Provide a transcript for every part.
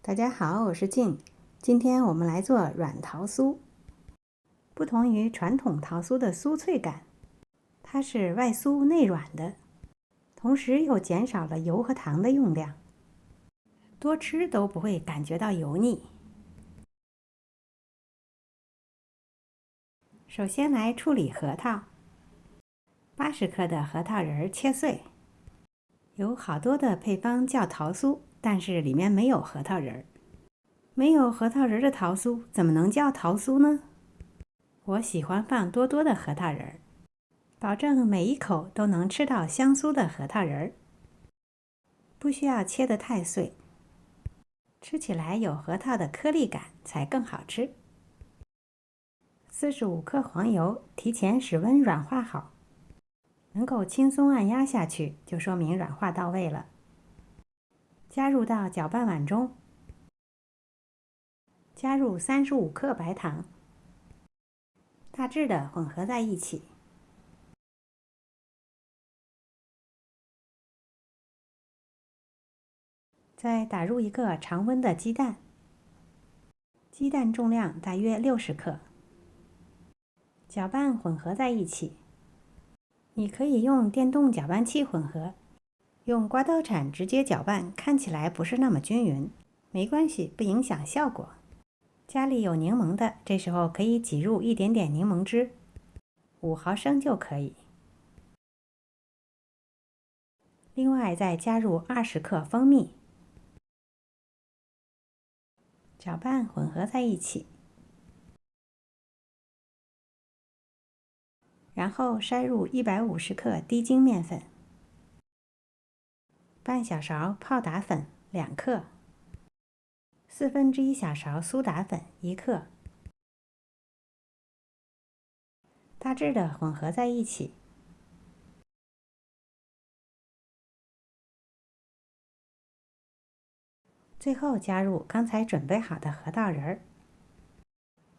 大家好，我是静。今天我们来做软桃酥。不同于传统桃酥的酥脆感，它是外酥内软的，同时又减少了油和糖的用量，多吃都不会感觉到油腻。首先来处理核桃，80克的核桃仁切碎。有好多的配方叫桃酥，但是里面没有核桃仁。没有核桃仁的桃酥怎么能叫桃酥呢？我喜欢放多多的核桃仁，保证每一口都能吃到香酥的核桃仁。不需要切得太碎，吃起来有核桃的颗粒感才更好吃。45克黄油提前室温软化好，能够轻松按压下去，就说明软化到位了。加入到搅拌碗中，加入35克白糖，大致的混合在一起。再打入一个常温的鸡蛋，鸡蛋重量大约60克，搅拌混合在一起。你可以用电动搅拌器混合，用刮刀铲直接搅拌，看起来不是那么均匀，没关系，不影响效果。家里有柠檬的，这时候可以挤入一点点柠檬汁，5毫升就可以。另外再加入20克蜂蜜，搅拌混合在一起，然后筛入150克低筋面粉，半小勺泡打粉2克，1/4小勺苏打粉1克，大致的混合在一起。最后加入刚才准备好的核桃仁儿，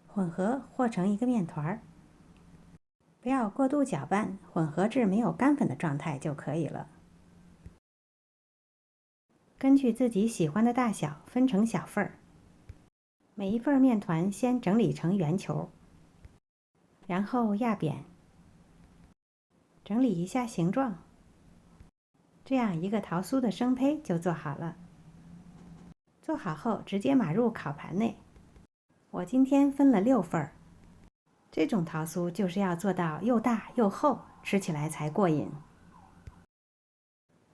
混合和成一个面团儿。不要过度搅拌，混合至没有干粉的状态就可以了。根据自己喜欢的大小分成小份儿，每一份面团先整理成圆球，然后压扁，整理一下形状，这样一个桃酥的生胚就做好了。做好后直接码入烤盘内。我今天分了6份儿，这种桃酥就是要做到又大又厚，吃起来才过瘾。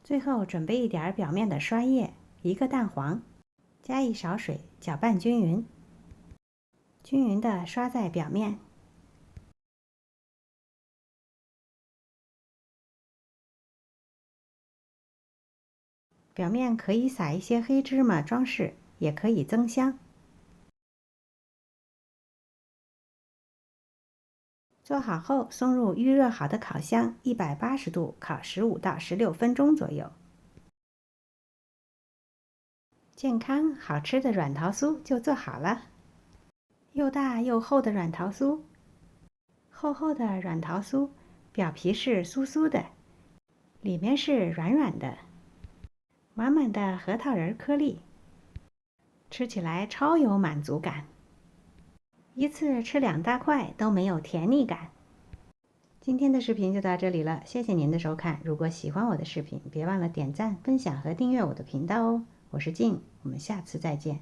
最后准备一点表面的刷液，1个蛋黄，加1勺水，搅拌均匀，均匀的刷在表面。表面可以撒一些黑芝麻装饰，也可以增香。做好后送入预热好的烤箱，180度烤15到16分钟左右。健康好吃的软桃酥就做好了。又大又厚的软桃酥，厚厚的软桃酥，表皮是酥酥的，里面是软软的，满满的核桃仁颗粒，吃起来超有满足感。一次吃2大块都没有甜腻感。今天的视频就到这里了，谢谢您的收看。如果喜欢我的视频，别忘了点赞、分享和订阅我的频道哦。我是静，我们下次再见。